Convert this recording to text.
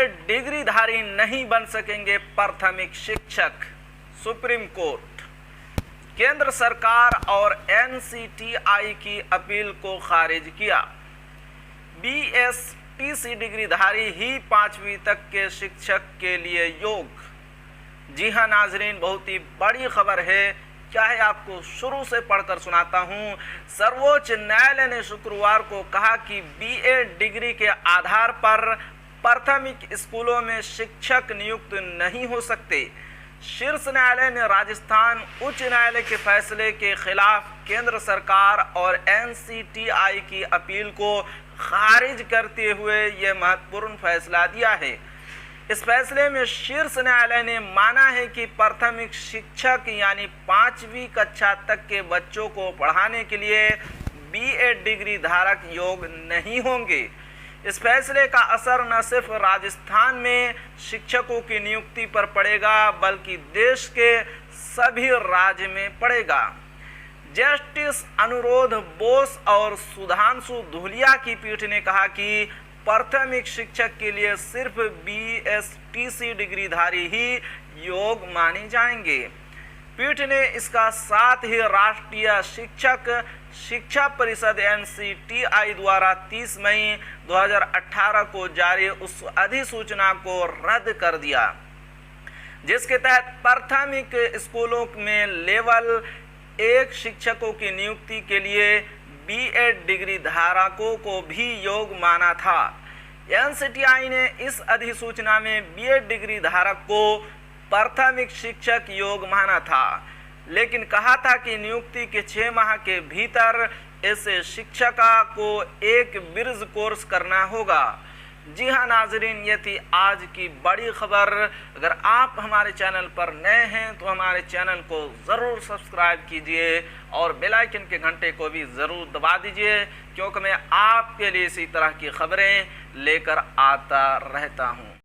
BEd डिग्रीधारी नहीं बन सकेंगे प्राथमिक शिक्षक। सुप्रीम कोर्ट केंद्र सरकार और एनसीटीआई की अपील को खारिज किया। बीएसटीसी डिग्रीधारी ही 5वीं तक के शिक्षक के लिए योग्य। जी हां नाजरीन, बहुत ही बड़ी खबर है, क्या है आपको शुरू से पढ़कर सुनाता हूं। सर्वोच्च न्यायालय ने शुक्रवार को कहा कि बीएड डिग्री के आधार पर प्राथमिक स्कूलों में शिक्षक नियुक्त नहीं हो सकते। शीर्ष न्यायालय ने राजस्थान उच्च न्यायालय के फैसले के खिलाफ केंद्र सरकार और एनसीटीआई की अपील को खारिज करते हुए यह महत्वपूर्ण फैसला दिया है। इस फैसले में शीर्ष न्यायालय ने माना है कि प्राथमिक शिक्षक यानी 5वीं कक्षा तक के बच्चों को पढ़ाने के लिए बीएड डिग्री धारक योग्य नहीं होंगे। इस फैसले का असर न सिर्फ राजस्थान में शिक्षकों की नियुक्ति पर पड़ेगा बल्कि देश के सभी राज्य में पड़ेगा। जस्टिस अनुरोध बोस और सुधांशु धूलिया की पीठ ने कहा कि प्राथमिक शिक्षक के लिए सिर्फ बीएसटीसी डिग्रीधारी ही योग्य माने जाएंगे। पीठ ने इसका साथ ही राष्ट्रीय शिक्षक शिक्षा परिषद एनसीटीआई द्वारा 30 मई 2018 को जारी उस अधिसूचना को रद्द कर दिया, जिसके तहत प्राथमिक स्कूलों में लेवल 1 शिक्षकों की नियुक्ति के लिए बीएड डिग्री धारकों को भी योग्य माना था। एनसीटीआई ने इस अधिसूचना में बीएड डिग्री धारक को प्राथमिक शिक्षक योग्य माना था, लेकिन कहा था कि नियुक्ति के 6 माह के भीतर ऐसे शिक्षका को एक ब्रिज कोर्स करना होगा। जी हाँ नाजरीन, ये थी आज की बड़ी खबर। अगर आप हमारे चैनल पर नए हैं तो हमारे चैनल को ज़रूर सब्सक्राइब कीजिए और बेल आइकन के घंटे को भी ज़रूर दबा दीजिए, क्योंकि मैं आपके लिए इसी तरह की खबरें लेकर आता रहता हूँ।